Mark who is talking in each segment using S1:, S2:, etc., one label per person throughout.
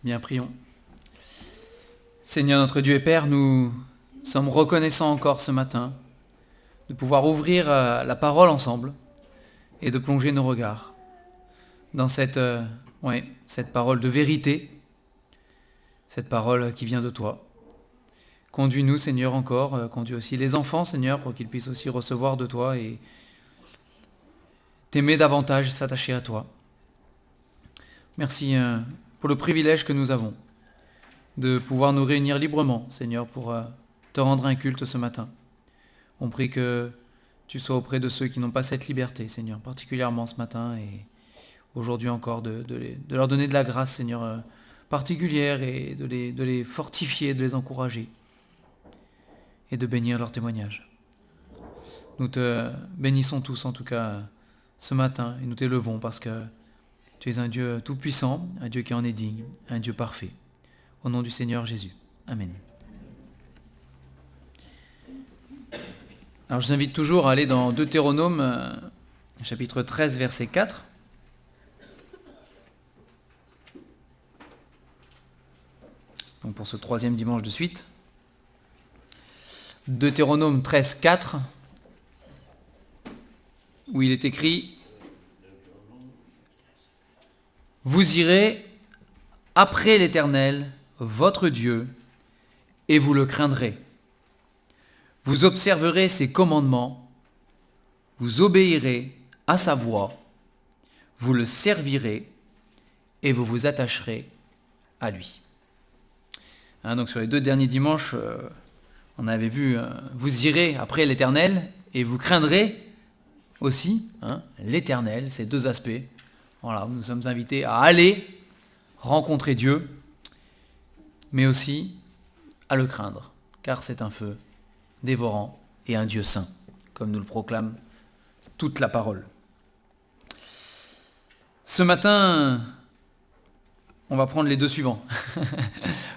S1: Bien, prions. Seigneur notre Dieu et Père, nous sommes reconnaissants encore ce matin de pouvoir ouvrir la parole ensemble et de plonger nos regards dans cette parole de vérité, cette parole qui vient de toi. Conduis-nous, Seigneur, encore, conduis aussi les enfants, Seigneur, pour qu'ils puissent aussi recevoir de toi et t'aimer davantage, s'attacher à toi. Merci pour le privilège que nous avons de pouvoir nous réunir librement, Seigneur, pour te rendre un culte ce matin. On prie que tu sois auprès de ceux qui n'ont pas cette liberté, Seigneur, particulièrement ce matin et aujourd'hui encore, de leur donner de la grâce, Seigneur, particulière et de les fortifier, de les encourager et de bénir leur témoignage. Nous te bénissons tous, en tout cas, ce matin, et nous t'élevons parce que tu es un Dieu tout-puissant, un Dieu qui en est digne, un Dieu parfait. Au nom du Seigneur Jésus. Amen. Alors je vous invite toujours à aller dans Deutéronome, chapitre 13, verset 4. Donc pour ce troisième dimanche de suite. Deutéronome 13, 4, où il est écrit « Vous irez après l'Éternel, votre Dieu, et vous le craindrez. Vous observerez ses commandements, vous obéirez à sa voix, vous le servirez et vous vous attacherez à lui. » Donc sur les 2 derniers dimanches, on avait vu vous irez après l'Éternel et vous craindrez aussi l'Éternel, ces 2 aspects. Voilà, nous sommes invités à aller rencontrer Dieu, mais aussi à le craindre, car c'est un feu dévorant et un Dieu saint, comme nous le proclame toute la parole. Ce matin, on va prendre les 2 suivants.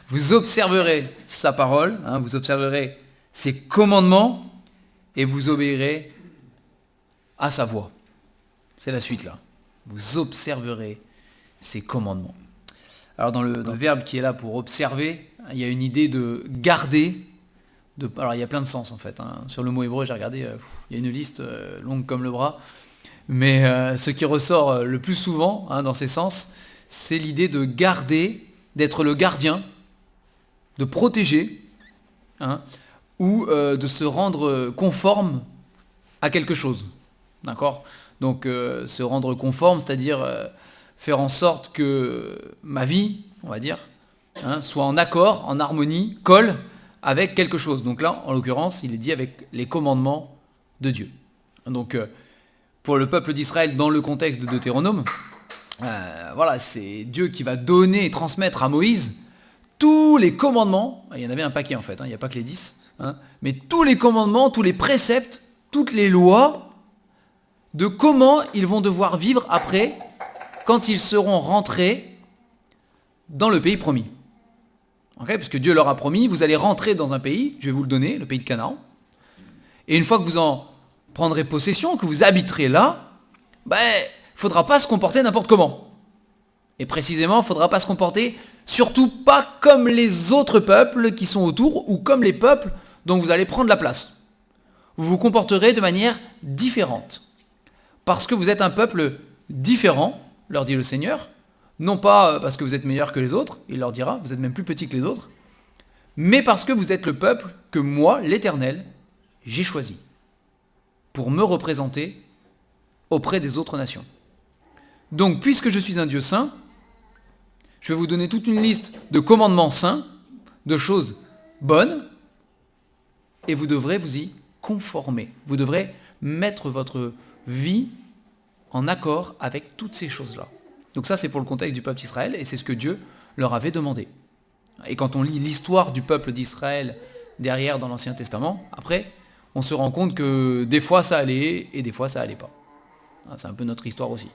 S1: Vous observerez sa parole, vous observerez ses commandements, et vous obéirez à sa voix. C'est la suite là. Vous observerez ses commandements. Alors dans le verbe qui est là pour observer, il y a une idée de garder. Alors il y a plein de sens en fait. Sur le mot hébreu, j'ai regardé, il y a une liste longue comme le bras. Mais ce qui ressort le plus souvent dans ces sens, c'est l'idée de garder, d'être le gardien, de protéger, ou de se rendre conforme à quelque chose. D'accord ? Donc se rendre conforme, c'est-à-dire faire en sorte que ma vie, on va dire, soit en accord, en harmonie, colle avec quelque chose. Donc là, en l'occurrence, il est dit avec les commandements de Dieu. Donc pour le peuple d'Israël, dans le contexte de Deutéronome, c'est Dieu qui va donner et transmettre à Moïse tous les commandements. Il y en avait un paquet en fait, il n'y a pas que les 10, mais tous les commandements, tous les préceptes, toutes les lois de comment ils vont devoir vivre après, quand ils seront rentrés dans le pays promis. Parce que Dieu leur a promis, vous allez rentrer dans un pays, je vais vous le donner, le pays de Canaan. Et une fois que vous en prendrez possession, que vous habiterez là, il ne faudra pas se comporter n'importe comment. Et précisément, il ne faudra pas se comporter surtout pas comme les autres peuples qui sont autour ou comme les peuples dont vous allez prendre la place. Vous vous comporterez de manière différente. Parce que vous êtes un peuple différent, leur dit le Seigneur, non pas parce que vous êtes meilleur que les autres, il leur dira, vous êtes même plus petits que les autres, mais parce que vous êtes le peuple que moi, l'Éternel, j'ai choisi pour me représenter auprès des autres nations. Donc, puisque je suis un Dieu saint, je vais vous donner toute une liste de commandements saints, de choses bonnes, et vous devrez vous y conformer. Vous devrez mettre votre vie en accord avec toutes ces choses-là. Donc ça, c'est pour le contexte du peuple d'Israël, et c'est ce que Dieu leur avait demandé. Et quand on lit l'histoire du peuple d'Israël derrière dans l'Ancien Testament, après, on se rend compte que des fois ça allait, et des fois ça allait pas. C'est un peu notre histoire aussi.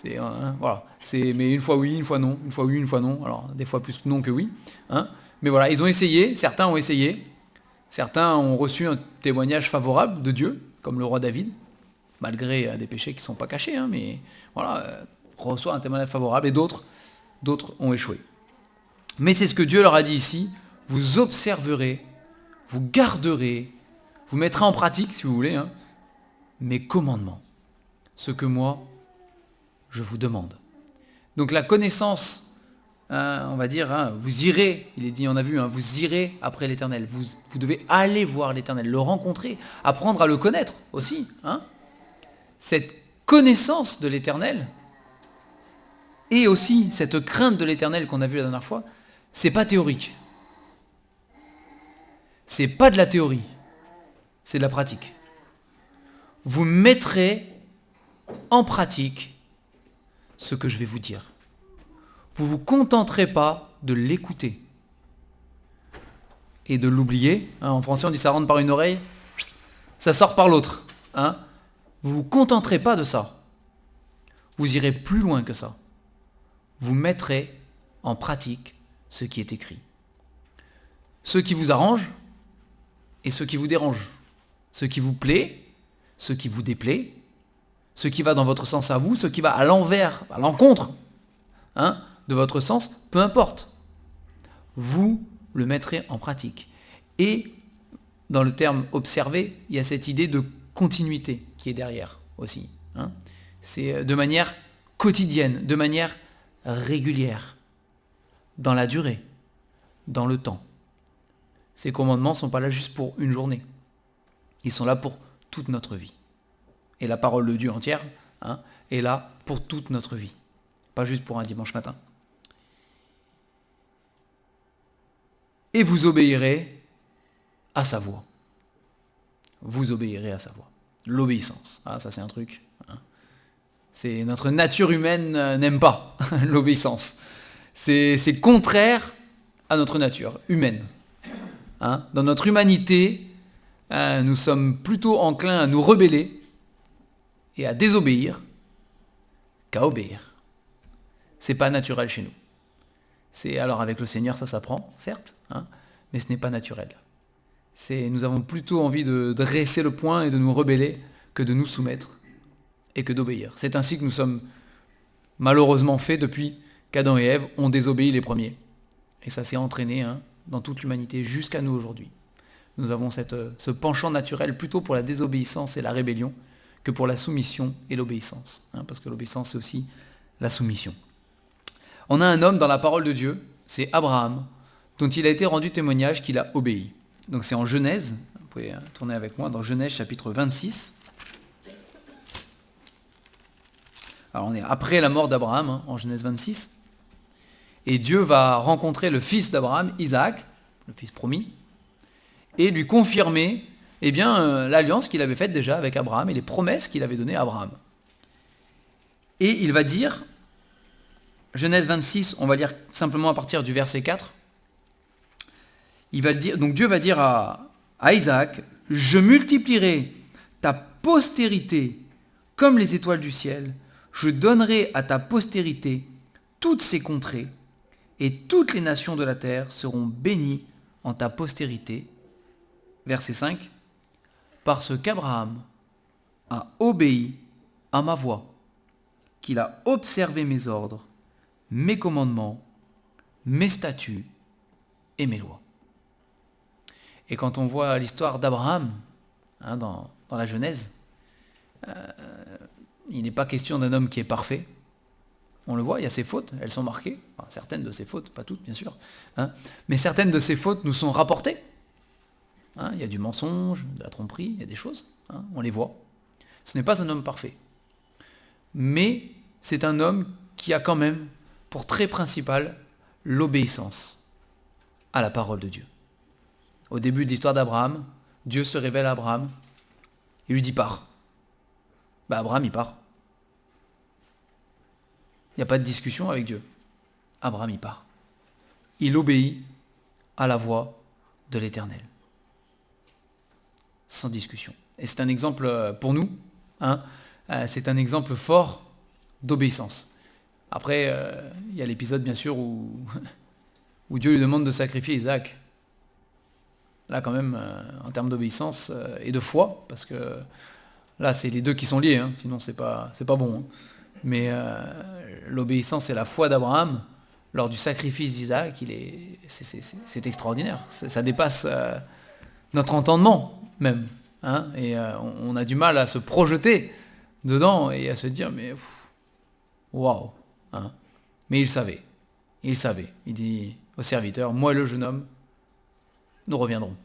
S1: Mais une fois oui, une fois non, une fois oui, une fois non. Alors, des fois plus non que oui. Mais voilà, ils ont essayé, certains ont essayé, certains ont reçu un témoignage favorable de Dieu, comme le roi David, malgré des péchés qui ne sont pas cachés, mais reçoit un témoignage favorable, et d'autres ont échoué. Mais c'est ce que Dieu leur a dit ici, vous observerez, vous garderez, vous mettrez en pratique, si vous voulez, mes commandements, ce que moi, je vous demande. Donc la connaissance, on va dire, vous irez, il est dit, on a vu, vous irez après l'Éternel. Vous devez aller voir l'Éternel, le rencontrer, apprendre à le connaître aussi. Cette connaissance de l'Éternel et aussi cette crainte de l'Éternel qu'on a vu la dernière fois, c'est pas théorique. C'est pas de la théorie, c'est de la pratique. Vous mettrez en pratique ce que je vais vous dire. Vous ne vous contenterez pas de l'écouter et de l'oublier. En français, on dit ça rentre par une oreille, ça sort par l'autre. Vous ne vous contenterez pas de ça. Vous irez plus loin que ça. Vous mettrez en pratique ce qui est écrit. Ce qui vous arrange et ce qui vous dérange. Ce qui vous plaît, ce qui vous déplaît, ce qui va dans votre sens à vous, ce qui va à l'envers, à l'encontre de votre sens, peu importe. Vous le mettrez en pratique. Et dans le terme observer, il y a cette idée de continuité qui est derrière aussi. C'est de manière quotidienne, de manière régulière, dans la durée, dans le temps. Ces commandements ne sont pas là juste pour une journée. Ils sont là pour toute notre vie. Et la parole de Dieu entière est là pour toute notre vie. Pas juste pour un dimanche matin. Et vous obéirez à sa voix. Vous obéirez à sa voix. L'obéissance. Ça c'est un truc. C'est notre nature humaine n'aime pas l'obéissance. C'est contraire à notre nature humaine. Dans notre humanité, nous sommes plutôt enclins à nous rebeller et à désobéir qu'à obéir. C'est pas naturel chez nous. Alors avec le Seigneur, ça s'apprend, certes, mais ce n'est pas naturel. Nous avons plutôt envie de dresser le poing et de nous rebeller que de nous soumettre et que d'obéir. C'est ainsi que nous sommes malheureusement faits depuis qu'Adam et Ève ont désobéi les premiers. Et ça s'est entraîné dans toute l'humanité jusqu'à nous aujourd'hui. Nous avons ce penchant naturel plutôt pour la désobéissance et la rébellion que pour la soumission et l'obéissance. Parce que l'obéissance, c'est aussi la soumission. On a un homme dans la parole de Dieu, c'est Abraham, dont il a été rendu témoignage qu'il a obéi. Donc c'est en Genèse, vous pouvez tourner avec moi, dans Genèse chapitre 26. Alors on est après la mort d'Abraham, en Genèse 26. Et Dieu va rencontrer le fils d'Abraham, Isaac, le fils promis, et lui confirmer l'alliance qu'il avait faite déjà avec Abraham et les promesses qu'il avait données à Abraham. Et il va dire, Genèse 26, on va lire simplement à partir du verset 4, donc Dieu va dire à Isaac, « Je multiplierai ta postérité comme les étoiles du ciel, je donnerai à ta postérité toutes ces contrées, et toutes les nations de la terre seront bénies en ta postérité. » Verset 5. « Parce qu'Abraham a obéi à ma voix, qu'il a observé mes ordres, mes commandements, mes statuts et mes lois. » Et quand on voit l'histoire d'Abraham dans la Genèse, il n'est pas question d'un homme qui est parfait. On le voit, il y a ses fautes, elles sont marquées. Enfin, certaines de ses fautes, pas toutes bien sûr. Mais certaines de ses fautes nous sont rapportées. Il y a du mensonge, de la tromperie, il y a des choses. On les voit. Ce n'est pas un homme parfait. Mais c'est un homme qui a quand même pour trait principal l'obéissance à la parole de Dieu. Au début de l'histoire d'Abraham, Dieu se révèle à Abraham et lui dit « pars ». Abraham, il part. Il n'y a pas de discussion avec Dieu. Abraham, il part. Il obéit à la voix de l'Éternel. Sans discussion. Et c'est un exemple pour nous. C'est un exemple fort d'obéissance. Après, il y a l'épisode, bien sûr, où Dieu lui demande de sacrifier Isaac. Là, quand même, en termes d'obéissance et de foi, parce que là, c'est les deux qui sont liés, sinon c'est pas bon. Mais l'obéissance et la foi d'Abraham lors du sacrifice d'Isaac, c'est extraordinaire. Ça dépasse notre entendement même. Hein, et on a du mal à se projeter dedans et à se dire, mais waouh. Hein. Mais il savait. Il dit au serviteur, moi et le jeune homme, nous reviendrons.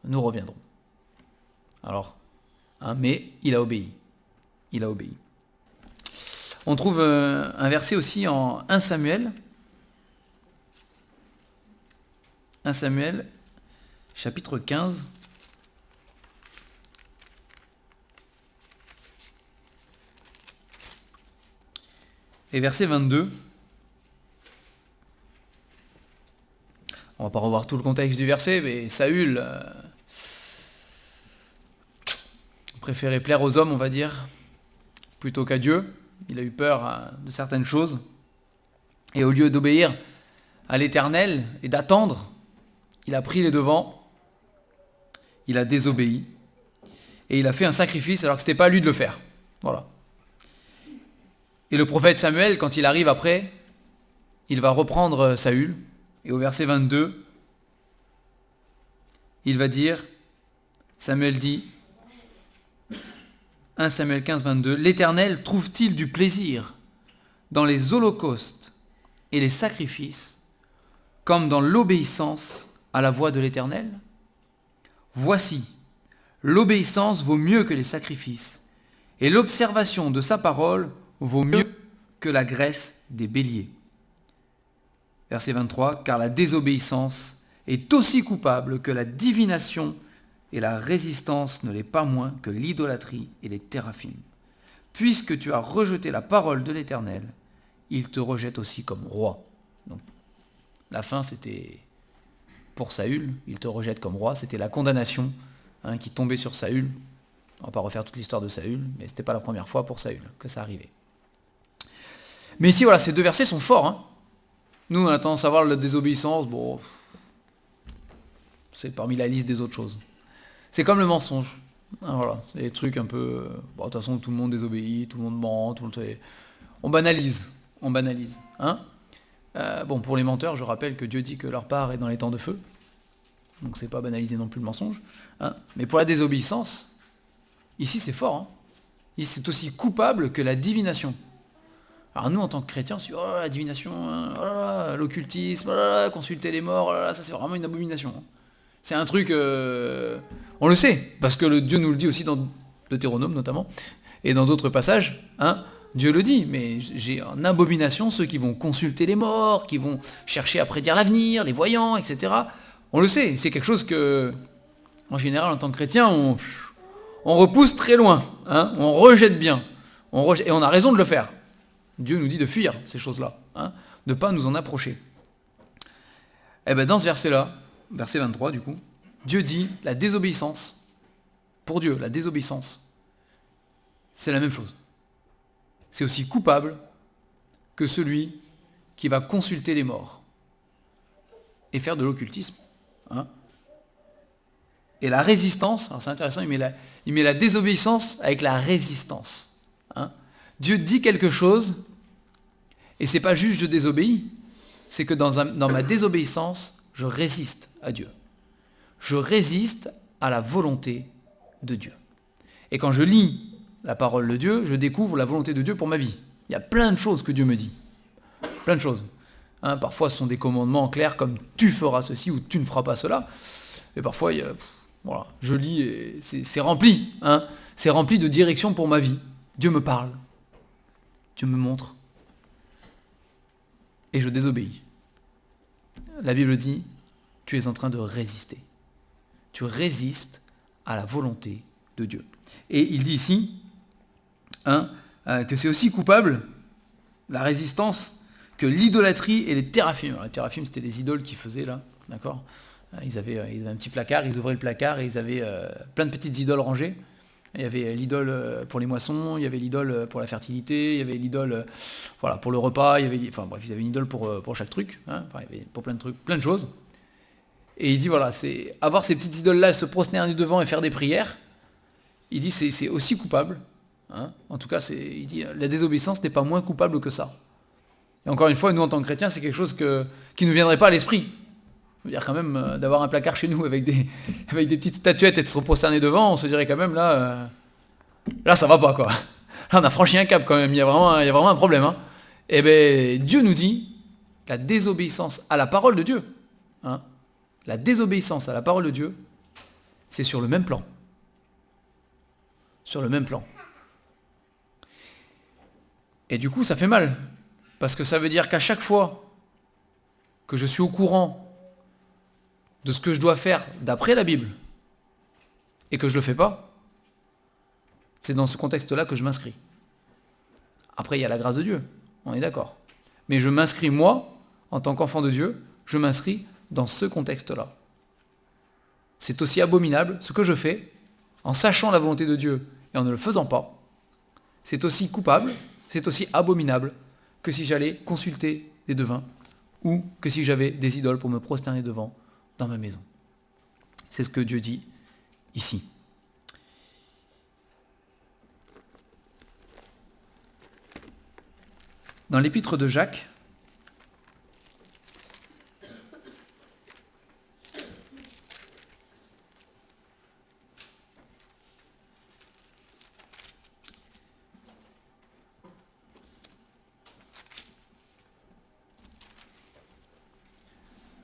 S1: Nous reviendrons. Alors, hein, mais il a obéi. Il a obéi. On trouve un verset aussi en 1 Samuel. 1 Samuel, chapitre 15. Et verset 22. On va pas revoir tout le contexte du verset, mais Saül préférait plaire aux hommes, on va dire, plutôt qu'à Dieu. Il a eu peur de certaines choses. Et au lieu d'obéir à l'Éternel et d'attendre, il a pris les devants, il a désobéi, et il a fait un sacrifice alors que ce n'était pas à lui de le faire. Voilà. Et le prophète Samuel, quand il arrive après, il va reprendre Saül, et au verset 22, il va dire, Samuel dit, 1 Samuel 15, 22, l'Éternel trouve-t-il du plaisir dans les holocaustes et les sacrifices, comme dans l'obéissance à la voix de l'Éternel? Voici, l'obéissance vaut mieux que les sacrifices, et l'observation de sa parole vaut mieux que la graisse des béliers. Verset 23, car la désobéissance est aussi coupable que la divination, et la résistance ne l'est pas moins que l'idolâtrie et les téraphimes. Puisque tu as rejeté la parole de l'Éternel, il te rejette aussi comme roi. Donc, la fin, c'était pour Saül, il te rejette comme roi, c'était la condamnation qui tombait sur Saül. On ne va pas refaire toute l'histoire de Saül, mais ce n'était pas la première fois pour Saül que ça arrivait. Mais ici, voilà, ces deux versets sont forts. Hein. Nous, on a tendance à voir la désobéissance, bon, c'est parmi la liste des autres choses. C'est comme le mensonge. Ah, voilà, c'est des trucs un peu... Bon, de toute façon, tout le monde désobéit, tout le monde ment, on banalise. Hein bon, pour les menteurs, je rappelle que Dieu dit que leur part est dans les temps de feu. Donc c'est pas banaliser non plus le mensonge. Hein. Mais pour la désobéissance, ici c'est fort. Hein. Ici c'est aussi coupable que la divination. Alors nous, en tant que chrétiens, on se dit, oh la divination, oh, l'occultisme, oh, consulter les morts, oh, ça c'est vraiment une abomination. Hein. C'est un truc, on le sait, parce que Dieu nous le dit aussi dans Deutéronome notamment, et dans d'autres passages, hein, Dieu le dit, mais j'ai en abomination ceux qui vont consulter les morts, qui vont chercher à prédire l'avenir, les voyants, etc. On le sait, c'est quelque chose que, en général, en tant que chrétien, on repousse très loin, hein, on rejette bien, et on a raison de le faire. Dieu nous dit de fuir ces choses-là, hein, de ne pas nous en approcher. Et bien dans ce verset-là, verset 23 du coup, Dieu dit la désobéissance, pour Dieu, la désobéissance, c'est la même chose. C'est aussi coupable que celui qui va consulter les morts et faire de l'occultisme. Hein. Et la résistance, alors c'est intéressant, il met la désobéissance avec la résistance. Hein. Dieu dit quelque chose, et c'est pas juste je désobéis, c'est que dans ma désobéissance, je résiste à Dieu. Je résiste à la volonté de Dieu. Et quand je lis la parole de Dieu, je découvre la volonté de Dieu pour ma vie. Il y a plein de choses que Dieu me dit. Plein de choses. Hein, parfois, ce sont des commandements clairs comme « tu feras ceci » ou « tu ne feras pas cela ». Et parfois, voilà, je lis et c'est rempli. Hein, c'est rempli de directions pour ma vie. Dieu me parle. Dieu me montre. Et je désobéis. La Bible dit « tu es en train de résister ». Tu résistes à la volonté de Dieu. Et il dit ici que c'est aussi coupable, la résistance, que l'idolâtrie et les téraphimes. Alors, les téraphimes, c'était les idoles qu'ils faisaient là, d'accord ? Ils avaient un petit placard, ils ouvraient le placard et ils avaient plein de petites idoles rangées. Il y avait l'idole pour les moissons, il y avait l'idole pour la fertilité, il y avait l'idole voilà, pour le repas, il y avait, enfin bref, ils avaient une idole pour chaque truc, hein, enfin, il y avait pour plein de trucs, plein de choses. Et il dit voilà, c'est avoir ces petites idoles-là, se prosterner devant et faire des prières, il dit c'est aussi coupable. Hein. En tout cas, il dit la désobéissance n'est pas moins coupable que ça. Et encore une fois, nous en tant que chrétiens, c'est quelque chose qui ne nous viendrait pas à l'esprit. Je veux dire quand même, d'avoir un placard chez nous avec des petites statuettes et de se prosterner devant, on se dirait quand même là ça va pas quoi. Là on a franchi un cap quand même, il y a vraiment un problème. Hein. Et bien Dieu nous dit, la désobéissance à la parole de Dieu, hein, la désobéissance à la parole de Dieu, c'est sur le même plan. Sur le même plan. Et du coup ça fait mal, parce que ça veut dire qu'à chaque fois que je suis au courant de ce que je dois faire d'après la Bible, et que je ne le fais pas, c'est dans ce contexte-là que je m'inscris. Après, il y a la grâce de Dieu, on est d'accord. Mais je m'inscris, moi, en tant qu'enfant de Dieu, je m'inscris dans ce contexte-là. C'est aussi abominable ce que je fais, en sachant la volonté de Dieu et en ne le faisant pas. C'est aussi coupable, c'est aussi abominable que si j'allais consulter des devins ou que si j'avais des idoles pour me prosterner devant dans ma maison. C'est ce que Dieu dit ici. Dans l'épître de Jacques,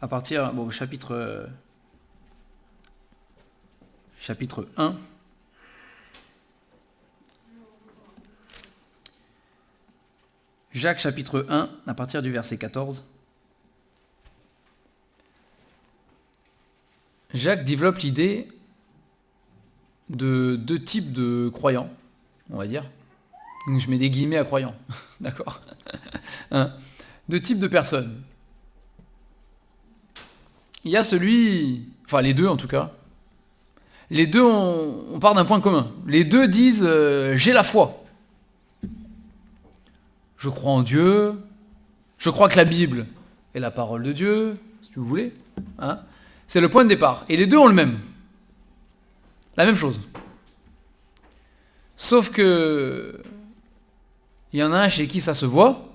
S1: à partir au chapitre 1, Jacques chapitre 1, à partir du verset 14, Jacques développe l'idée de deux types de croyants, on va dire. Donc je mets des guillemets à croyants, d'accord, hein, deux types de personnes. Il y a enfin les deux en tout cas, les deux on part d'un point commun. Les deux disent j'ai la foi. Je crois en Dieu, je crois que la Bible est la parole de Dieu, si vous voulez. Hein, c'est le point de départ. Et les deux ont le même. La même chose. Sauf que il y en a un chez qui ça se voit,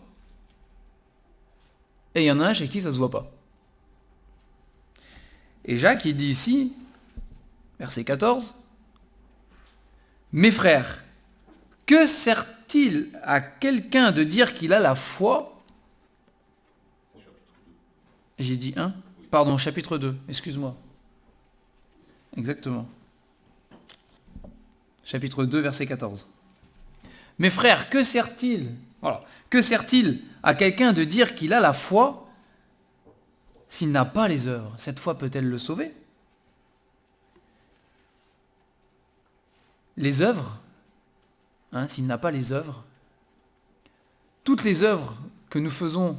S1: et il y en a un chez qui ça ne se voit pas. Et Jacques, il dit ici, verset 14, « Mes frères, que sert-il à quelqu'un de dire qu'il a la foi ?» J'ai dit 1 ? Pardon, chapitre 2, excuse-moi. Exactement. Chapitre 2, verset 14. « Mes frères, que sert-il à quelqu'un de dire qu'il a la foi s'il n'a pas les œuvres? Cette foi peut-elle le sauver? Les œuvres, hein, s'il n'a pas les œuvres, toutes les œuvres que nous faisons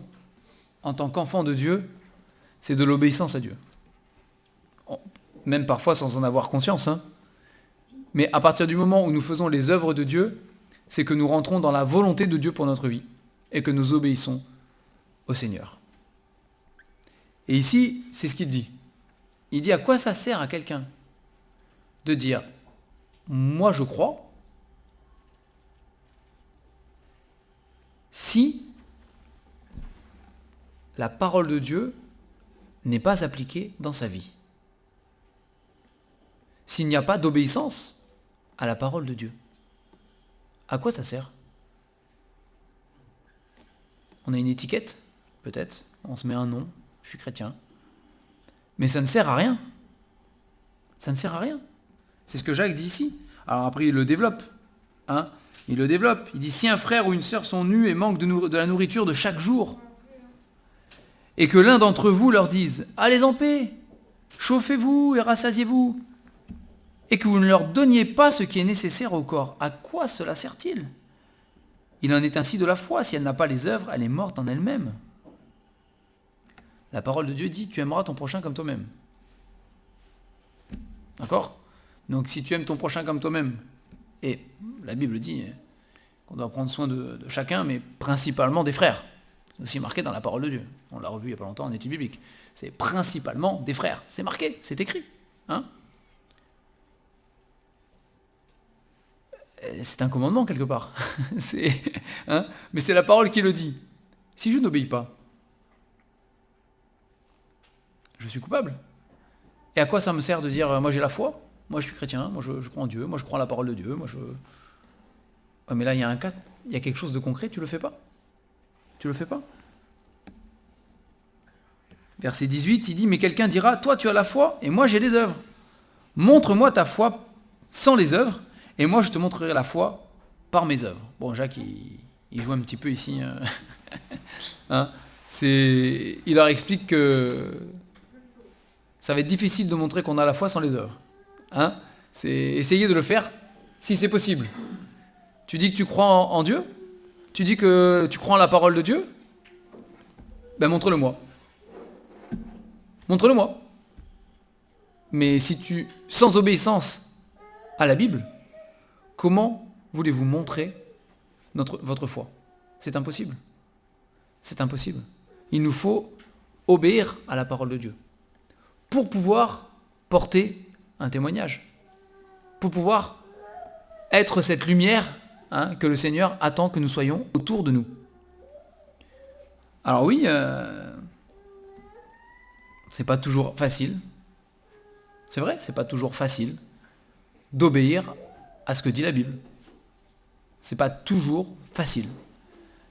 S1: en tant qu'enfants de Dieu, c'est de l'obéissance à Dieu. Même parfois sans en avoir conscience. Hein. Mais à partir du moment où nous faisons les œuvres de Dieu, c'est que nous rentrons dans la volonté de Dieu pour notre vie et que nous obéissons au Seigneur. Et ici, c'est ce qu'il dit. Il dit à quoi ça sert à quelqu'un de dire « moi je crois » si la parole de Dieu n'est pas appliquée dans sa vie. S'il n'y a pas d'obéissance à la parole de Dieu. À quoi ça sert? On a une étiquette, peut-être, on se met un nom, je suis chrétien. Mais ça ne sert à rien. Ça ne sert à rien. C'est ce que Jacques dit ici. Alors après, il le développe. Hein, il le développe. Il dit, si un frère ou une sœur sont nus et manquent de la nourriture de chaque jour, et que l'un d'entre vous leur dise, allez en paix, chauffez-vous et rassasiez-vous, et que vous ne leur donniez pas ce qui est nécessaire au corps, à quoi cela sert-il? Il en est ainsi de la foi. Si elle n'a pas les œuvres, elle est morte en elle-même. La parole de Dieu dit, tu aimeras ton prochain comme toi-même. D'accord? Donc si tu aimes ton prochain comme toi-même, et la Bible dit qu'on doit prendre soin de chacun, mais principalement des frères. C'est aussi marqué dans la parole de Dieu. On l'a revu il n'y a pas longtemps en étude biblique. C'est principalement des frères. C'est marqué, c'est écrit. Hein? C'est un commandement quelque part. Mais c'est la parole qui le dit. Si je n'obéis pas, je suis coupable. Et à quoi ça me sert de dire, moi j'ai la foi, moi je suis chrétien, moi je crois en Dieu, moi je crois en la parole de Dieu, moi je... Ouais, mais là il y a un cas, il y a quelque chose de concret, tu le fais pas. Tu le fais pas. Verset 18, il dit, mais quelqu'un dira, toi tu as la foi et moi j'ai les œuvres. Montre-moi ta foi sans les œuvres et moi je te montrerai la foi par mes œuvres. Bon, Jacques, il joue un petit peu ici. Hein, il leur explique que ça va être difficile de montrer qu'on a la foi sans les œuvres. Hein, c'est essayer de le faire si c'est possible. Tu dis que tu crois en Dieu? Tu dis que tu crois en la parole de Dieu? Ben montre-le-moi. Montre-le-moi. Mais sans obéissance à la Bible, comment voulez-vous montrer votre foi? C'est impossible. C'est impossible. Il nous faut obéir à la parole de Dieu pour pouvoir porter un témoignage, pour pouvoir être cette lumière que le Seigneur attend que nous soyons autour de nous. Alors oui, c'est pas toujours facile. C'est vrai, c'est pas toujours facile d'obéir à ce que dit la Bible. C'est pas toujours facile.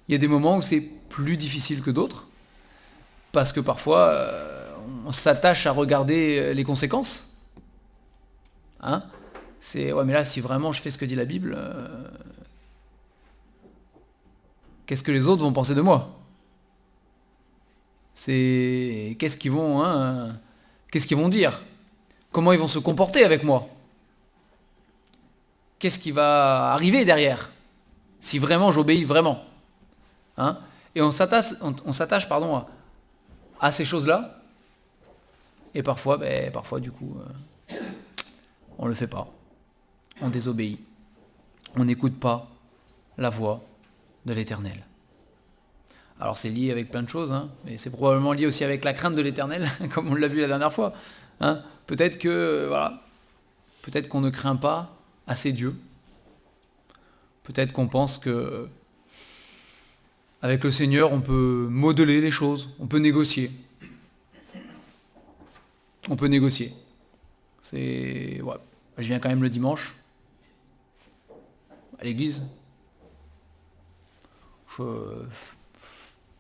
S1: Il y a des moments où c'est plus difficile que d'autres, parce que parfois on s'attache à regarder les conséquences. Ouais, mais là, si vraiment je fais ce que dit la Bible, qu'est-ce que les autres vont penser de moi? Qu'est-ce qu'ils vont dire? Comment ils vont se comporter avec moi? Qu'est-ce qui va arriver derrière? Si vraiment j'obéis vraiment. Et on s'attache à ces choses-là. Et parfois du coup, on le fait pas. On désobéit. On n'écoute pas la voix de l'Éternel. Alors c'est lié avec plein de choses, mais c'est probablement lié aussi avec la crainte de l'Éternel, comme on l'a vu la dernière fois. Peut-être qu'on ne craint pas assez Dieu. Peut-être qu'on pense que avec le Seigneur, on peut modeler les choses, on peut négocier. On peut négocier. Je viens quand même le dimanche à l'église. Je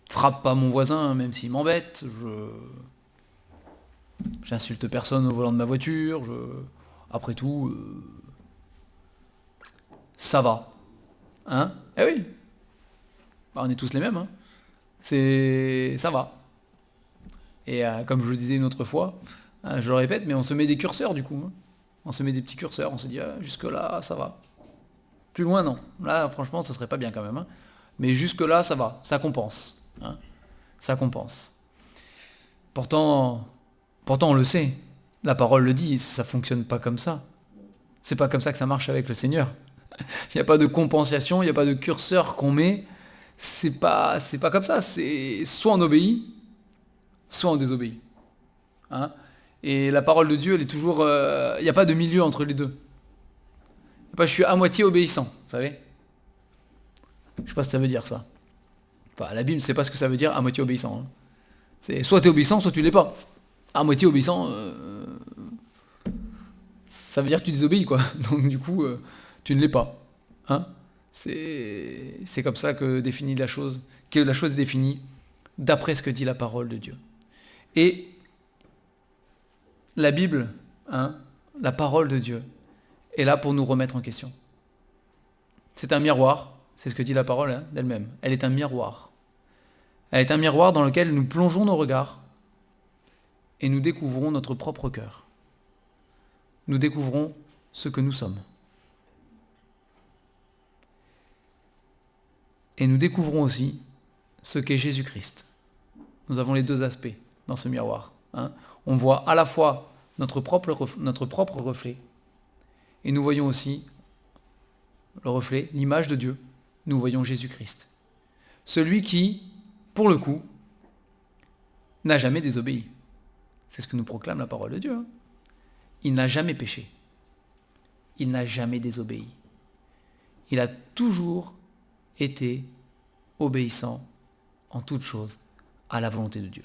S1: frappe pas mon voisin, même s'il m'embête. J'insulte personne au volant de ma voiture. Après tout, ça va. Eh oui. On est tous les mêmes. Ça va. Et comme je le disais une autre fois, je le répète, mais on se met des curseurs du coup. On se met des petits curseurs, on se dit jusque là, ça va. Plus loin, non. Là, franchement, ça serait pas bien quand même. Mais jusque là, ça va, ça compense. Ça compense. Pourtant, on le sait. La parole le dit, ça fonctionne pas comme ça. C'est pas comme ça que ça marche avec le Seigneur. Il n'y a pas de compensation, il n'y a pas de curseur qu'on met. C'est pas comme ça. C'est soit on obéit, soit on désobéit. Et la parole de Dieu, elle est toujours... Il n'y a pas de milieu entre les deux. Je suis à moitié obéissant, vous savez. Je sais pas ce que ça veut dire, ça. Enfin, la Bible, c'est pas ce que ça veut dire, à moitié obéissant. C'est soit tu es obéissant, soit tu l'es pas. À moitié obéissant, ça veut dire que tu désobéis, quoi. Donc du coup, tu ne l'es pas. C'est comme ça que la chose est définie d'après ce que dit la parole de Dieu. Et la Bible, la parole de Dieu, est là pour nous remettre en question. C'est un miroir, c'est ce que dit la parole d'elle-même. Elle est un miroir. Elle est un miroir dans lequel nous plongeons nos regards et nous découvrons notre propre cœur. Nous découvrons ce que nous sommes. Et nous découvrons aussi ce qu'est Jésus-Christ. Nous avons les deux aspects dans ce miroir. On voit à la fois notre propre reflet, et nous voyons aussi le reflet, l'image de Dieu. Nous voyons Jésus-Christ. Celui qui, pour le coup, n'a jamais désobéi. C'est ce que nous proclame la parole de Dieu. Il n'a jamais péché. Il n'a jamais désobéi. Il a toujours été obéissant en toute chose à la volonté de Dieu.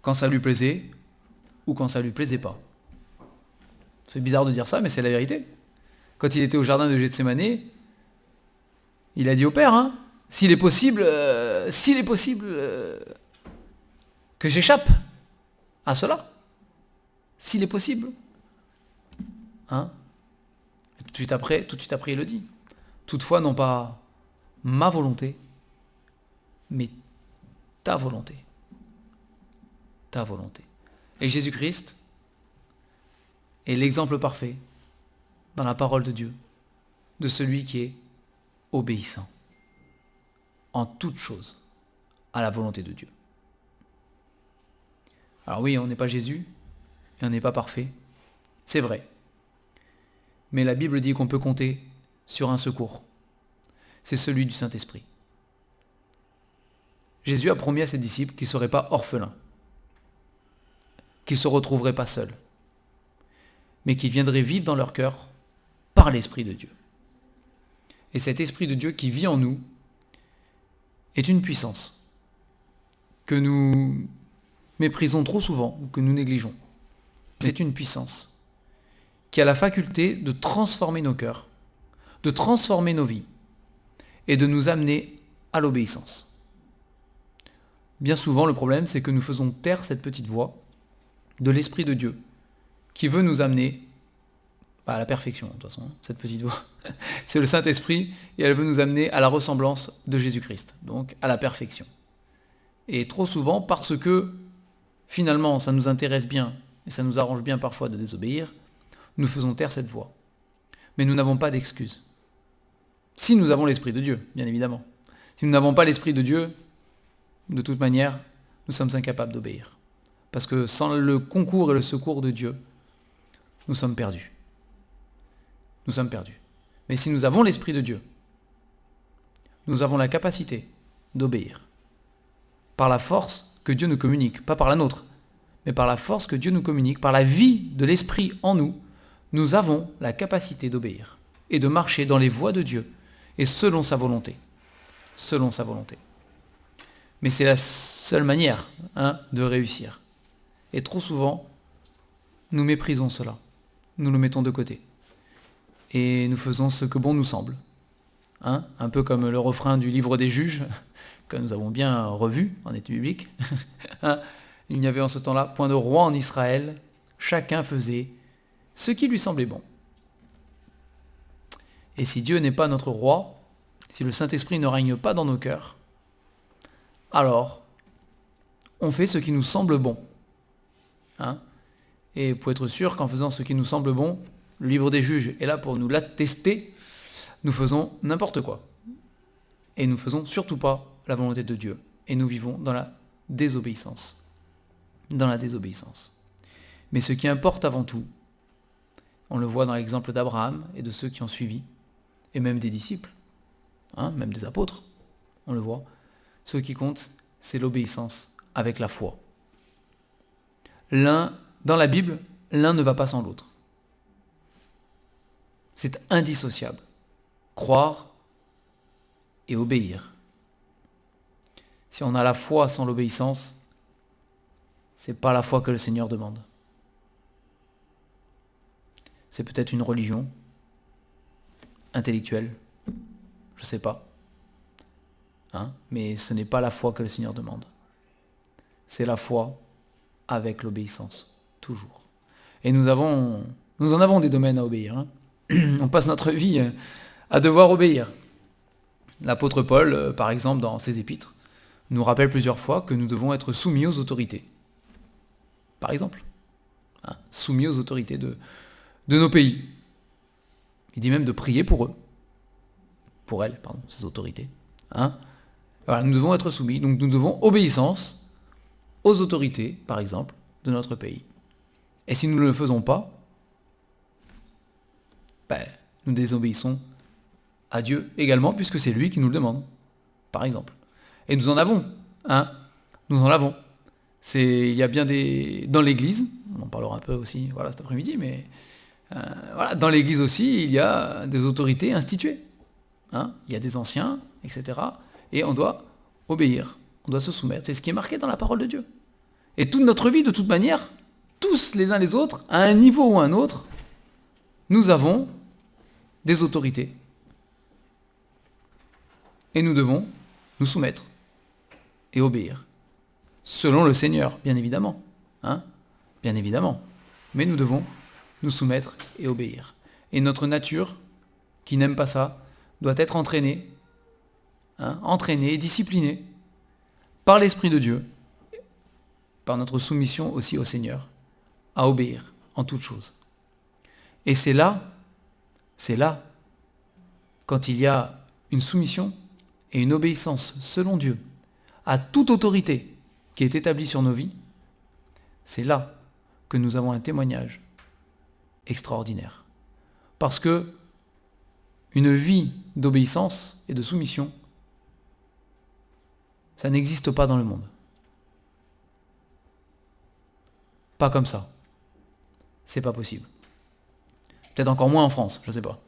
S1: Quand ça lui plaisait ou quand ça lui plaisait pas. C'est bizarre de dire ça, mais c'est la vérité. Quand il était au jardin de Gethsémani, il a dit au Père, s'il est possible, que j'échappe à cela. S'il est possible. Et tout de suite après, il le dit. Toutefois, non pas ma volonté, mais ta volonté. Ta volonté. Et Jésus-Christ est l'exemple parfait dans la parole de Dieu de celui qui est obéissant en toute chose à la volonté de Dieu. Alors oui, on n'est pas Jésus et on n'est pas parfait, c'est vrai. Mais la Bible dit qu'on peut compter sur un secours. C'est celui du Saint-Esprit. Jésus a promis à ses disciples qu'ils ne seraient pas orphelins, qu'ils ne se retrouveraient pas seuls, mais qu'ils viendraient vivre dans leur cœur par l'Esprit de Dieu. Et cet Esprit de Dieu qui vit en nous est une puissance que nous méprisons trop souvent ou que nous négligeons. C'est une puissance qui a la faculté de transformer nos cœurs, de transformer nos vies et de nous amener à l'obéissance. Bien souvent, le problème, c'est que nous faisons taire cette petite voix de l'Esprit de Dieu qui veut nous amener à la perfection, de toute façon, cette petite voix. C'est le Saint-Esprit et elle veut nous amener à la ressemblance de Jésus-Christ, donc à la perfection. Et trop souvent, parce que finalement ça nous intéresse bien et ça nous arrange bien parfois de désobéir, nous faisons taire cette voix. Mais nous n'avons pas d'excuse. Si nous avons l'Esprit de Dieu, bien évidemment. Si nous n'avons pas l'Esprit de Dieu, de toute manière, nous sommes incapables d'obéir. Parce que sans le concours et le secours de Dieu, nous sommes perdus. Nous sommes perdus. Mais si nous avons l'Esprit de Dieu, nous avons la capacité d'obéir. Par la force que Dieu nous communique, pas par la nôtre, mais par la force que Dieu nous communique, par la vie de l'Esprit en nous, nous avons la capacité d'obéir et de marcher dans les voies de Dieu et selon sa volonté. Selon sa volonté. Mais c'est la seule manière de réussir. Et trop souvent, nous méprisons cela. Nous le mettons de côté. Et nous faisons ce que bon nous semble. Un peu comme le refrain du livre des Juges, que nous avons bien revu en études bibliques. Il n'y avait en ce temps-là point de roi en Israël, chacun faisait ce qui lui semblait bon. Et si Dieu n'est pas notre roi, si le Saint-Esprit ne règne pas dans nos cœurs, alors on fait ce qui nous semble bon. Et pour être sûr qu'en faisant ce qui nous semble bon, le livre des Juges est là pour nous l'attester, nous faisons n'importe quoi. Et nous ne faisons surtout pas la volonté de Dieu. Et nous vivons dans la désobéissance. Dans la désobéissance. Mais ce qui importe avant tout, on le voit dans l'exemple d'Abraham et de ceux qui ont suivi, et même des disciples, même des apôtres, on le voit, ce qui compte, c'est l'obéissance avec la foi. Dans la Bible, l'un ne va pas sans l'autre. C'est indissociable. Croire et obéir. Si on a la foi sans l'obéissance, c'est pas la foi que le Seigneur demande. C'est peut-être une religion intellectuelle, je sais pas. Mais ce n'est pas la foi que le Seigneur demande. C'est la foi avec l'obéissance, toujours. Et nous en avons des domaines à obéir. On passe notre vie à devoir obéir. L'apôtre Paul, par exemple, dans ses épîtres, nous rappelle plusieurs fois que nous devons être soumis aux autorités. Par exemple. Soumis aux autorités de nos pays. Il dit même de prier pour eux. Pour elles, ces autorités. Voilà, nous devons être soumis. Donc nous devons obéissance aux autorités, par exemple, de notre pays. Et si nous ne le faisons pas, nous désobéissons à Dieu également, puisque c'est lui qui nous le demande, par exemple. Et nous en avons, nous en avons. Il y a bien dans l'Église, on en parlera un peu aussi cet après-midi, mais dans l'Église aussi, il y a des autorités instituées. Il y a des anciens, etc. Et on doit obéir, on doit se soumettre. C'est ce qui est marqué dans la parole de Dieu. Et toute notre vie, de toute manière, tous les uns les autres, à un niveau ou à un autre, nous avons des autorités. Et nous devons nous soumettre et obéir. Selon le Seigneur, bien évidemment. Bien évidemment. Mais nous devons nous soumettre et obéir. Et notre nature, qui n'aime pas ça, doit être entraînée, entraînée, disciplinée par l'Esprit de Dieu, par notre soumission aussi au Seigneur, à obéir en toutes choses. Et c'est là, quand il y a une soumission et une obéissance selon Dieu à toute autorité qui est établie sur nos vies, c'est là que nous avons un témoignage extraordinaire. Parce que une vie d'obéissance et de soumission, ça n'existe pas dans le monde. Pas comme ça. C'est pas possible. Peut-être encore moins en France, je sais pas.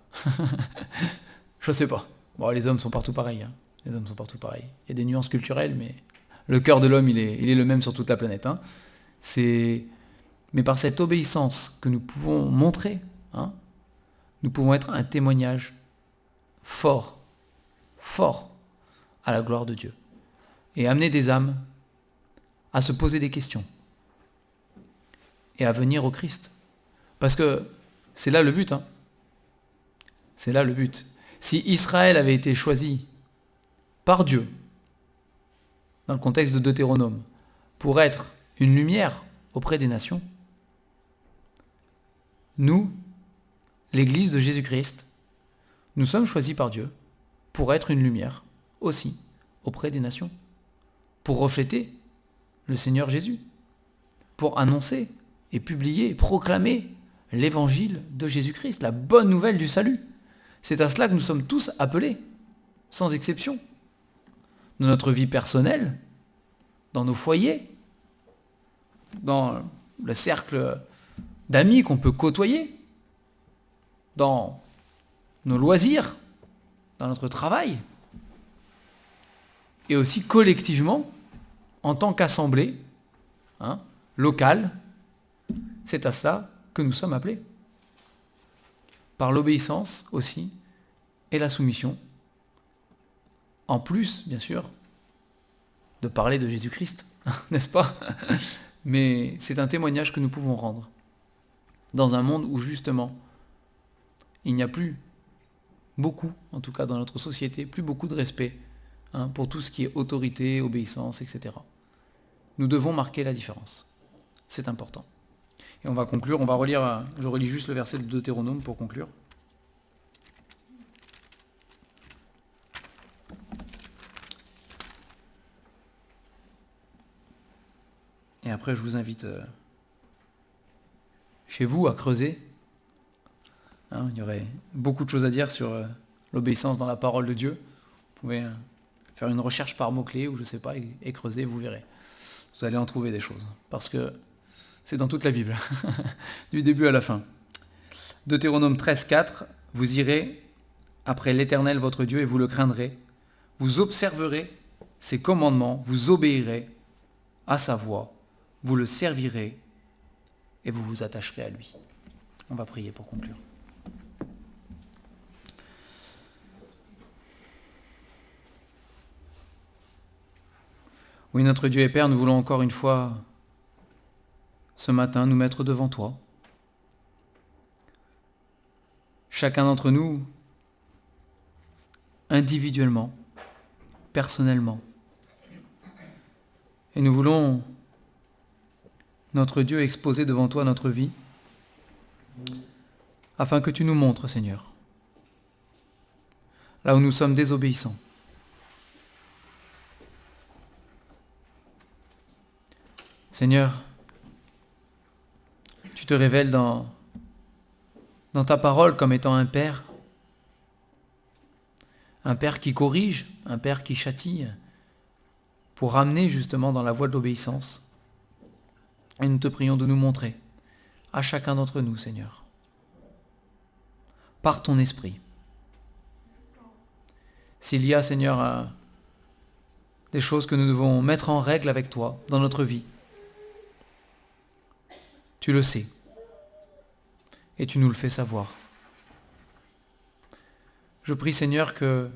S1: Je sais pas. Bon, les hommes sont partout pareils. Les hommes sont partout pareils. Il y a des nuances culturelles, mais le cœur de l'homme, il est le même sur toute la planète. Mais par cette obéissance que nous pouvons montrer, nous pouvons être un témoignage fort à la gloire de Dieu. Et amener des âmes à se poser des questions et à venir au Christ. Parce que c'est là le but. C'est là le but. Si Israël avait été choisi par Dieu, dans le contexte de Deutéronome, pour être une lumière auprès des nations, nous, l'Église de Jésus-Christ, nous sommes choisis par Dieu pour être une lumière aussi auprès des nations, pour refléter le Seigneur Jésus, pour annoncer et publier et proclamer l'évangile de Jésus-Christ, la bonne nouvelle du salut. C'est à cela que nous sommes tous appelés, sans exception. Dans notre vie personnelle, dans nos foyers, dans le cercle d'amis qu'on peut côtoyer, dans nos loisirs, dans notre travail, et aussi collectivement, en tant qu'assemblée locale, c'est à cela que nous sommes appelés. Par l'obéissance aussi, et la soumission, en plus, bien sûr, de parler de Jésus-Christ, n'est-ce pas? Mais c'est un témoignage que nous pouvons rendre dans un monde où justement, il n'y a plus beaucoup, en tout cas dans notre société, plus beaucoup de respect pour tout ce qui est autorité, obéissance, etc. Nous devons marquer la différence. C'est important. Et on va conclure, je relis juste le verset de Deutéronome pour conclure. Et après, je vous invite chez vous à creuser. Il y aurait beaucoup de choses à dire sur l'obéissance dans la parole de Dieu. Vous pouvez faire une recherche par mots-clés ou je ne sais pas, et creuser, vous verrez. Vous allez en trouver des choses. Parce que c'est dans toute la Bible, du début à la fin. Deutéronome 13,4, vous irez après l'Éternel votre Dieu et vous le craindrez. Vous observerez ses commandements, vous obéirez à sa voix, vous le servirez et vous vous attacherez à lui. On va prier pour conclure. Oui, notre Dieu et Père, nous voulons encore une fois, ce matin, nous mettre devant toi. Chacun d'entre nous, individuellement, personnellement. Et nous voulons, notre Dieu, exposer devant toi notre vie, afin que tu nous montres, Seigneur, là où nous sommes désobéissants. Seigneur, tu te révèles dans ta parole comme étant un Père qui corrige, un Père qui châtie, pour ramener justement dans la voie de l'obéissance. Et nous te prions de nous montrer, à chacun d'entre nous, Seigneur, par ton esprit. S'il y a, Seigneur, des choses que nous devons mettre en règle avec toi dans notre vie. Tu le sais et tu nous le fais savoir. Je prie Seigneur que,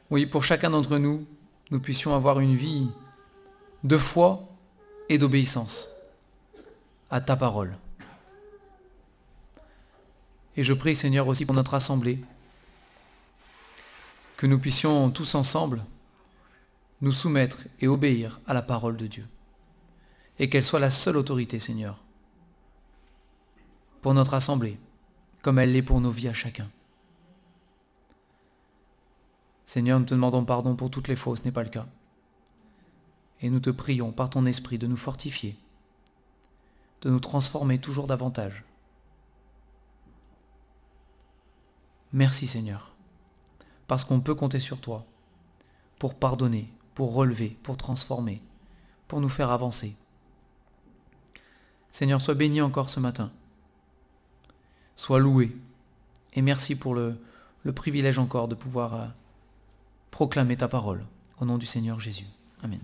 S1: oui, pour chacun d'entre nous, nous puissions avoir une vie de foi et d'obéissance à ta parole. Et je prie Seigneur aussi pour notre assemblée, que nous puissions tous ensemble nous soumettre et obéir à la parole de Dieu. Et qu'elle soit la seule autorité, Seigneur, pour notre assemblée, comme elle l'est pour nos vies à chacun. Seigneur, nous te demandons pardon pour toutes les fois où ce n'est pas le cas. Et nous te prions par ton esprit de nous fortifier, de nous transformer toujours davantage. Merci Seigneur, parce qu'on peut compter sur toi pour pardonner, pour relever, pour transformer, pour nous faire avancer. Seigneur, sois béni encore ce matin. Sois loué. Et merci pour le privilège encore de pouvoir proclamer ta parole. Au nom du Seigneur Jésus. Amen.